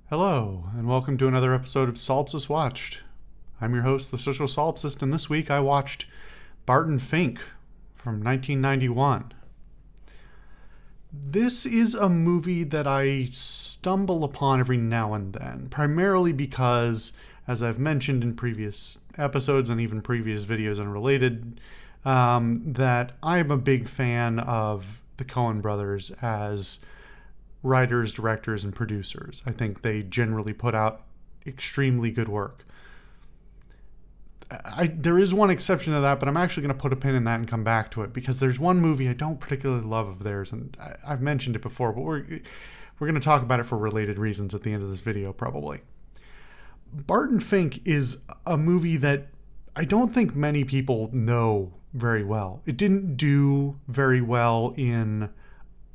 Hello, and welcome to another episode of Solipsist Watched. I'm your host, the Social Solipsist, and this week I watched Barton Fink from 1991. This is a movie that I stumble upon every now and then, primarily because, as I've mentioned in previous episodes and even previous videos unrelated, that I'm a big fan of the Coen brothers as writers, directors, and producers. I think they generally put out extremely good work. There is one exception to that, but I'm actually going to put a pin in that and come back to it because there's one movie I don't particularly love of theirs, and I've mentioned it before, but we're going to talk about it for related reasons at the end of this video, probably. Barton Fink is a movie that I don't think many people know very well. It didn't do very well in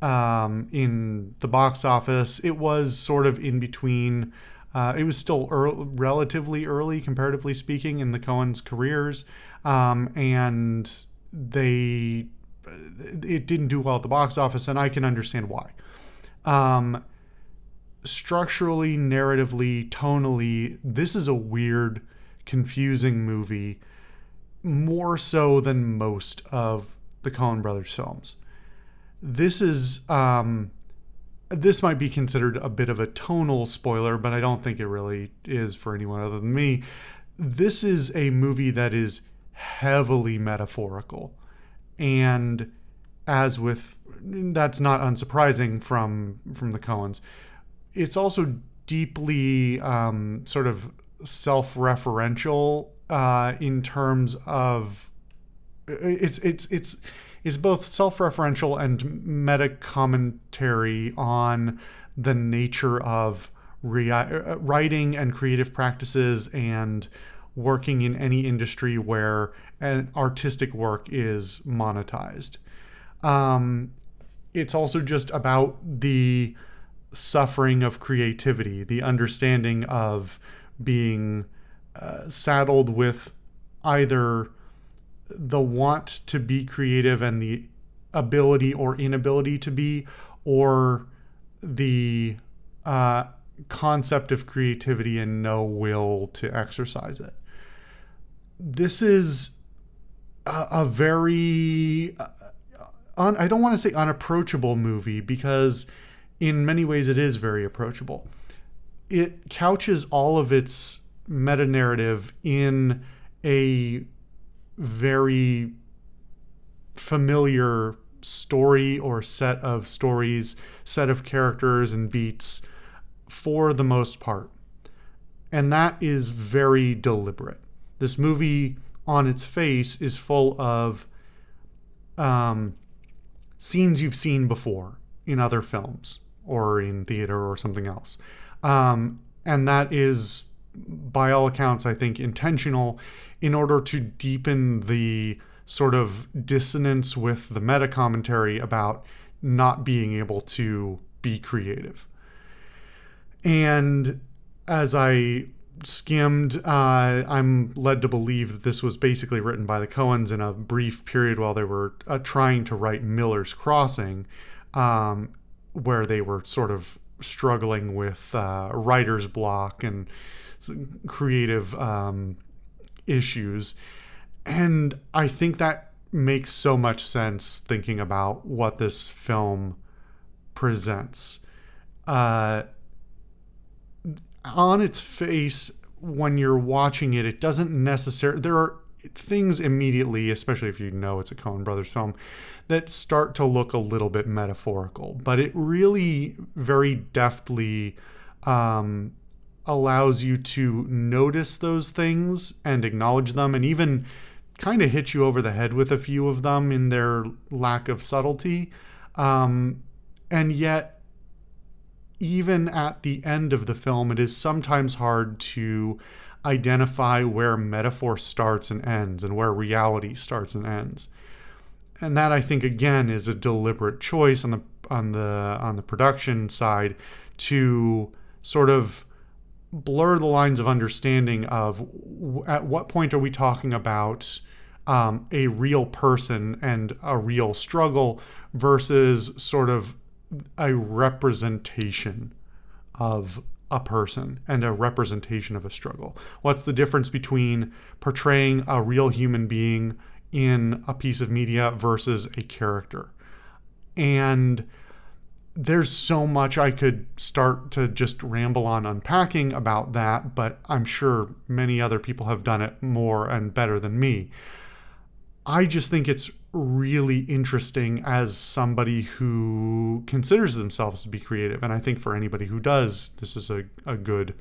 the box office. It was sort of in between. It was still relatively early, comparatively speaking, in the Coens' careers, and it didn't do well at the box office, and I can understand why. Structurally, narratively, tonally, this is a weird, confusing movie, more so than most of the Coen brothers' films. This might be considered a bit of a tonal spoiler, but I don't think it really is for anyone other than me. This is a movie that is heavily metaphorical. And that's not unsurprising from the Coens. It's also deeply sort of self-referential in terms of it's both self-referential and meta-commentary on the nature of writing and creative practices and working in any industry where an artistic work is monetized. It's also just about the suffering of creativity, the understanding of being saddled with either the want to be creative and the ability or inability to be, or the concept of creativity and no will to exercise it. This is a very, I don't want to say unapproachable movie, because in many ways it is very approachable. It couches all of its meta-narrative in a very familiar story or set of stories, set of characters and beats for the most part. And that is very deliberate. This movie on its face is full of scenes you've seen before in other films or in theater or something else. And that is, by all accounts, I think, intentional in order to deepen the sort of dissonance with the meta commentary about not being able to be creative. And as I skimmed, I'm led to believe that this was basically written by the Coens in a brief period while they were trying to write Miller's Crossing, where they were sort of struggling with writer's block and creative issues. And I think that makes so much sense thinking about what this film presents. On its face, when you're watching it, it doesn't necessarily... There are things immediately, especially if you know it's a Coen Brothers film, that start to look a little bit metaphorical. But it really very deftly allows you to notice those things and acknowledge them, and even kind of hit you over the head with a few of them in their lack of subtlety. And yet, even at the end of the film, it is sometimes hard to identify where metaphor starts and ends and where reality starts and ends. And that, I think, again, is a deliberate choice on the production side to sort of blur the lines of understanding of at what point are we talking about a real person and a real struggle versus sort of a representation of a person and a representation of a struggle? What's the difference between portraying a real human being in a piece of media versus a character? And there's so much I could start to just ramble on unpacking about that, but I'm sure many other people have done it more and better than me. I just think it's really interesting as somebody who considers themselves to be creative. And I think for anybody who does, this is a good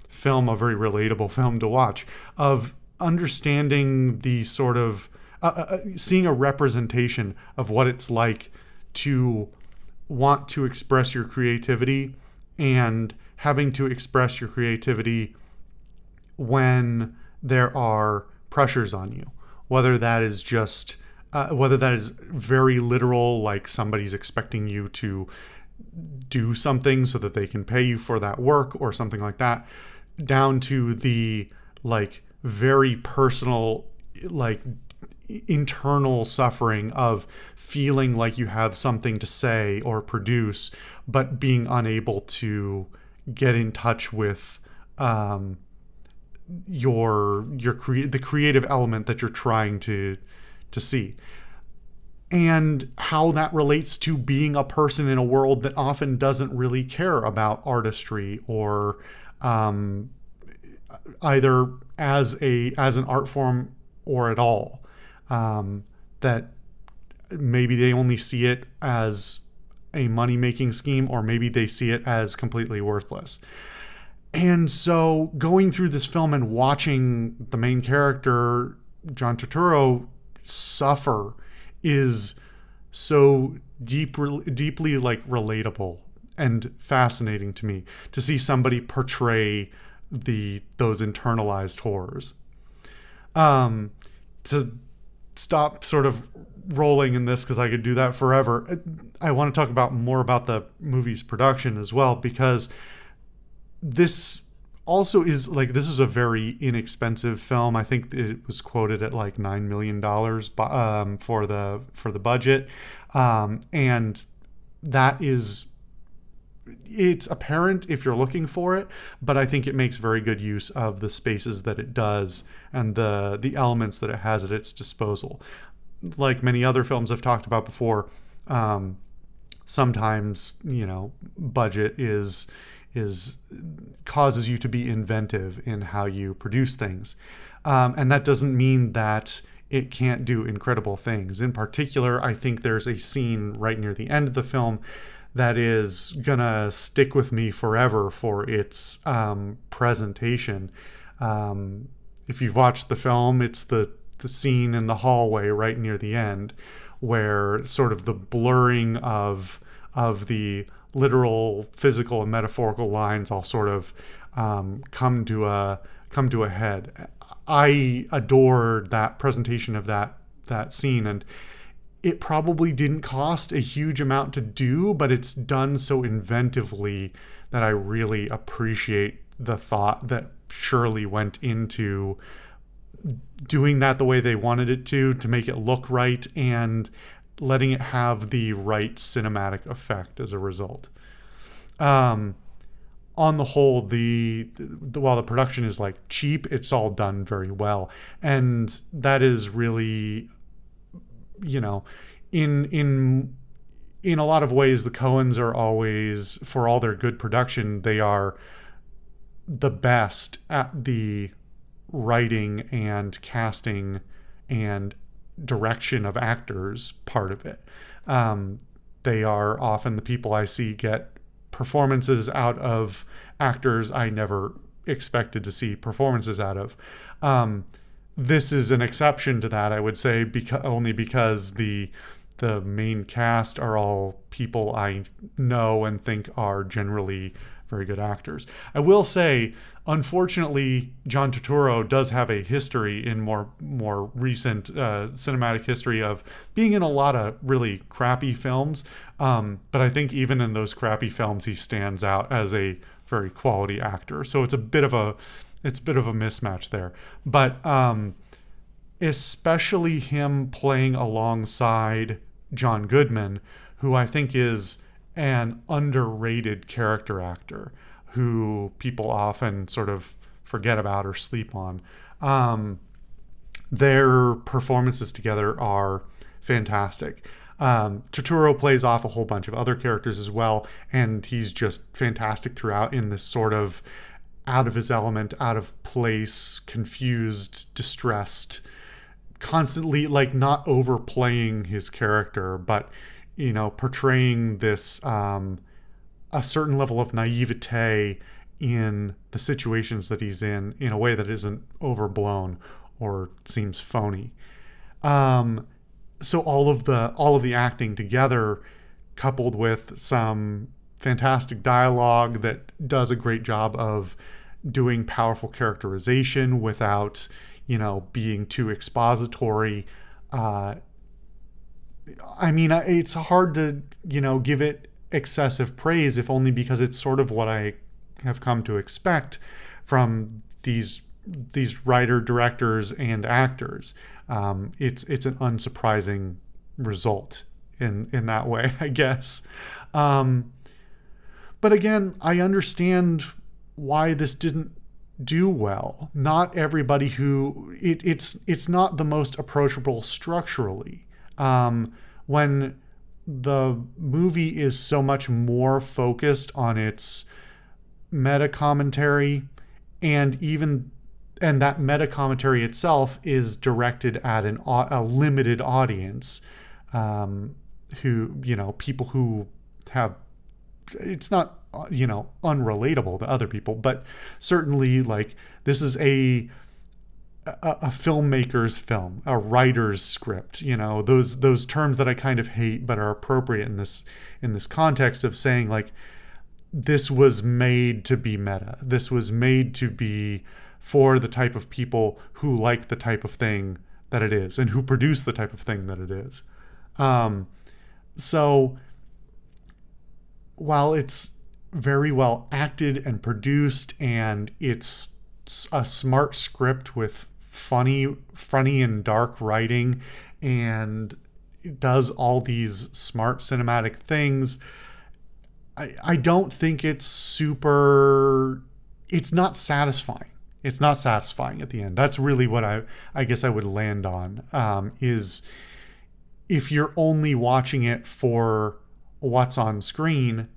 film, a very relatable film to watch, of understanding the sort of seeing a representation of what it's like to want to express your creativity and having to express your creativity when there are pressures on you. Whether that is just, whether that is very literal, like somebody's expecting you to do something so that they can pay you for that work or something like that, down to the like very personal, like internal suffering of feeling like you have something to say or produce, but being unable to get in touch with the creative element that you're trying to see, and how that relates to being a person in a world that often doesn't really care about artistry or either as an art form or at all. That maybe they only see it as a money-making scheme, or maybe they see it as completely worthless. And so going through this film and watching the main character, John Turturro, suffer is so deeply like relatable and fascinating to me, to see somebody portray those internalized horrors. To stop sort of rolling in this, because I could do that forever, I want to talk more about the movie's production as well, because this also is like, this is a very inexpensive film. I think it was quoted at like $9 million for the budget, and that is, it's apparent if you're looking for it, but I think it makes very good use of the spaces that it does and the elements that it has at its disposal. Like many other films I've talked about before, sometimes, budget causes you to be inventive in how you produce things. And that doesn't mean that it can't do incredible things. In particular, I think there's a scene right near the end of the film that is gonna stick with me forever for its presentation. If you've watched the film, it's the scene in the hallway right near the end, where sort of the blurring of the literal, physical, and metaphorical lines all sort of come to a head. I adored that presentation of that scene, and it probably didn't cost a huge amount to do, but it's done so inventively that I really appreciate the thought that surely went into doing that the way they wanted it to make it look right and letting it have the right cinematic effect as a result. On the whole, while the production is like cheap, it's all done very well, and that is really, in a lot of ways, the Coens are always, for all their good production, they are the best at the writing and casting and direction of actors part of it. They are often the people I see get performances out of actors I never expected to see performances out of. This is an exception to that, I would say, only because the main cast are all people I know and think are generally very good actors. I will say, unfortunately, John Turturro does have a history in more recent cinematic history of being in a lot of really crappy films. But I think even in those crappy films, he stands out as a very quality actor. So it's a bit of a mismatch there. But especially him playing alongside John Goodman, who I think is an underrated character actor, who people often sort of forget about or sleep on. Their performances together are fantastic. Totoro plays off a whole bunch of other characters as well, and he's just fantastic throughout in this sort of out of his element, out of place, confused, distressed, constantly like not overplaying his character, but portraying this a certain level of naivete in the situations that he's in a way that isn't overblown or seems phony. So all of the acting together, coupled with some fantastic dialogue that does a great job of doing powerful characterization without, being too expository. It's hard to, give it excessive praise, if only because it's sort of what I have come to expect from these writer, directors, and actors. It's an unsurprising result in that way, I guess. But again, I understand why this didn't do well. Not everybody it's not the most approachable structurally. When the movie is so much more focused on its meta commentary, and that meta commentary itself is directed at a limited audience, who people who have, it's not unrelatable to other people, but certainly like this is a filmmaker's film, a writer's script, those terms that I kind of hate but are appropriate in this context of saying like this was made to be meta. This was made to be for the type of people who like the type of thing that it is and who produce the type of thing that it is. So while it's very well acted and produced, and it's a smart script with funny and dark writing, and it does all these smart cinematic things, I don't think it's not satisfying. It's not satisfying at the end. That's really what I guess I would land on, is if you're only watching it for what's on screen,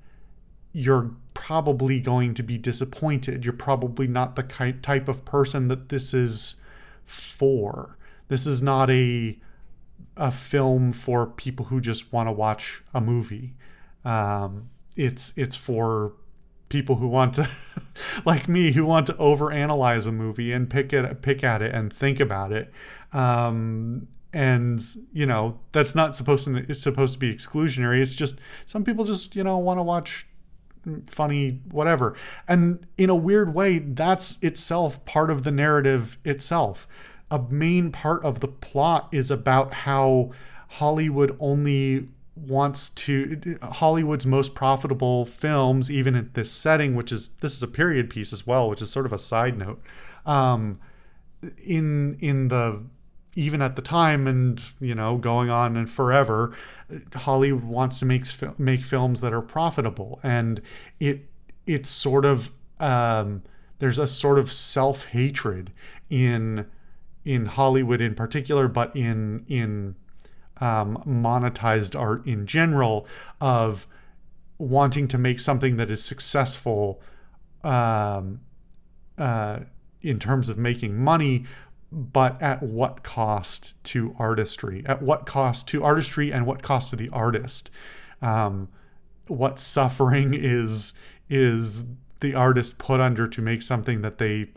you're probably going to be disappointed. You're probably not the type of person that this is for. This is not a film for people who just want to watch a movie. It's for people who want to, like me, who want to overanalyze a movie and pick at it and think about it. And that's not supposed to be exclusionary. It's just some people just want to watch funny whatever, and in a weird way that's itself part of the narrative itself. A main part of the plot is about how Hollywood's most profitable films, even at this setting, this is a period piece as well, which is sort of a side note, even at the time, and going on and forever, Hollywood wants to make films that are profitable, and it's sort of there's a sort of self-hatred in Hollywood in particular, but in monetized art in general, of wanting to make something that is successful in terms of making money, but at what cost to artistry? At what cost to artistry, and what cost to the artist? What suffering is the artist put under to make something that they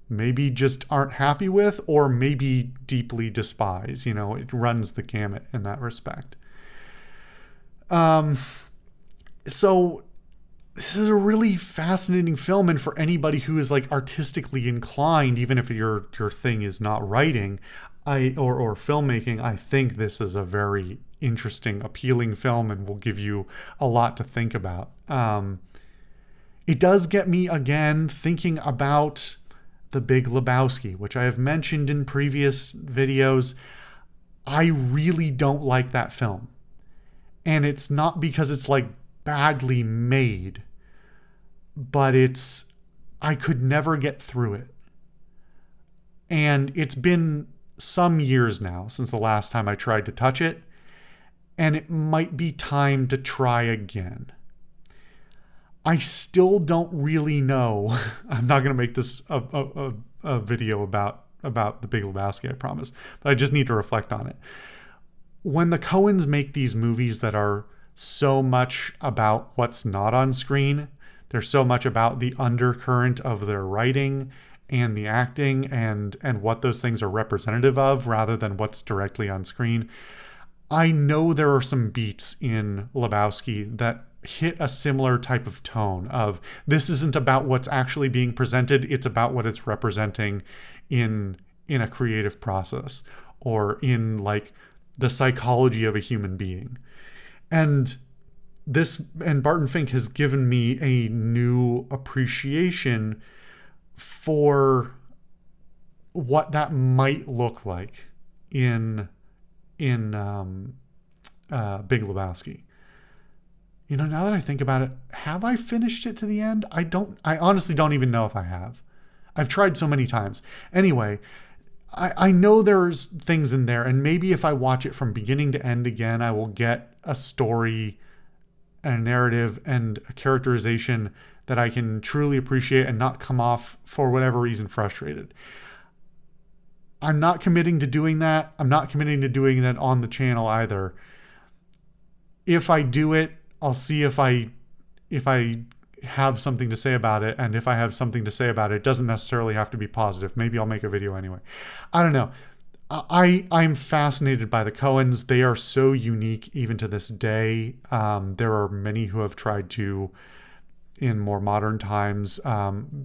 maybe just aren't happy with, or maybe deeply despise? It runs the gamut in that respect. So this is a really fascinating film, and for anybody who is like artistically inclined, even if your thing is not writing or filmmaking, I think this is a very interesting, appealing film, and will give you a lot to think about. It does get me again thinking about The Big Lebowski, which I have mentioned in previous videos. I really don't like that film, and it's not because it's like badly made. but I could never get through it. And it's been some years now since the last time I tried to touch it, and it might be time to try again. I still don't really know. I'm not going to make this a video about The Big Lebowski, I promise, but I just need to reflect on it. When the Coens make these movies that are so much about what's not on screen, they're so much about the undercurrent of their writing and the acting and what those things are representative of rather than what's directly on screen. I know there are some beats in Lebowski that hit a similar type of tone of this isn't about what's actually being presented, it's about what it's representing in a creative process or in like the psychology of a human being. And Barton Fink has given me a new appreciation for what that might look like in Big Lebowski. You know, now that I think about it, have I finished it to the end? I honestly don't even know if I have. I've tried so many times. Anyway, I know there's things in there, and maybe if I watch it from beginning to end again, I will get a story and a narrative and a characterization that I can truly appreciate and not come off, for whatever reason, frustrated. I'm not committing to doing that. I'm not committing to doing that on the channel either. If I do it, I'll see if I have something to say about it. And if I have something to say about it, it doesn't necessarily have to be positive. Maybe I'll make a video anyway. I don't know. I'm fascinated by the Coens. They are so unique even to this day. There are many who have tried to, in more modern times,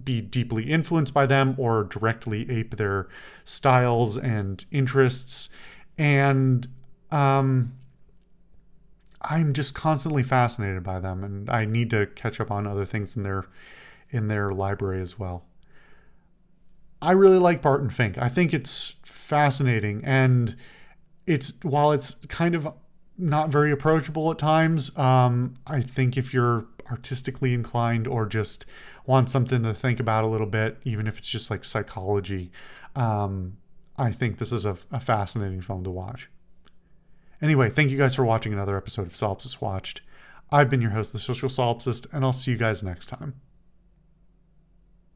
be deeply influenced by them or directly ape their styles and interests. And I'm just constantly fascinated by them, and I need to catch up on other things in their library as well. I really like Barton Fink. I think it's fascinating, and while it's kind of not very approachable at times, I think if you're artistically inclined or just want something to think about a little bit, even if it's just like psychology, I think this is a fascinating film to watch. Anyway, thank you guys for watching another episode of Solipsist Watched. I've been your host, the Social Solipsist, and I'll see you guys next time.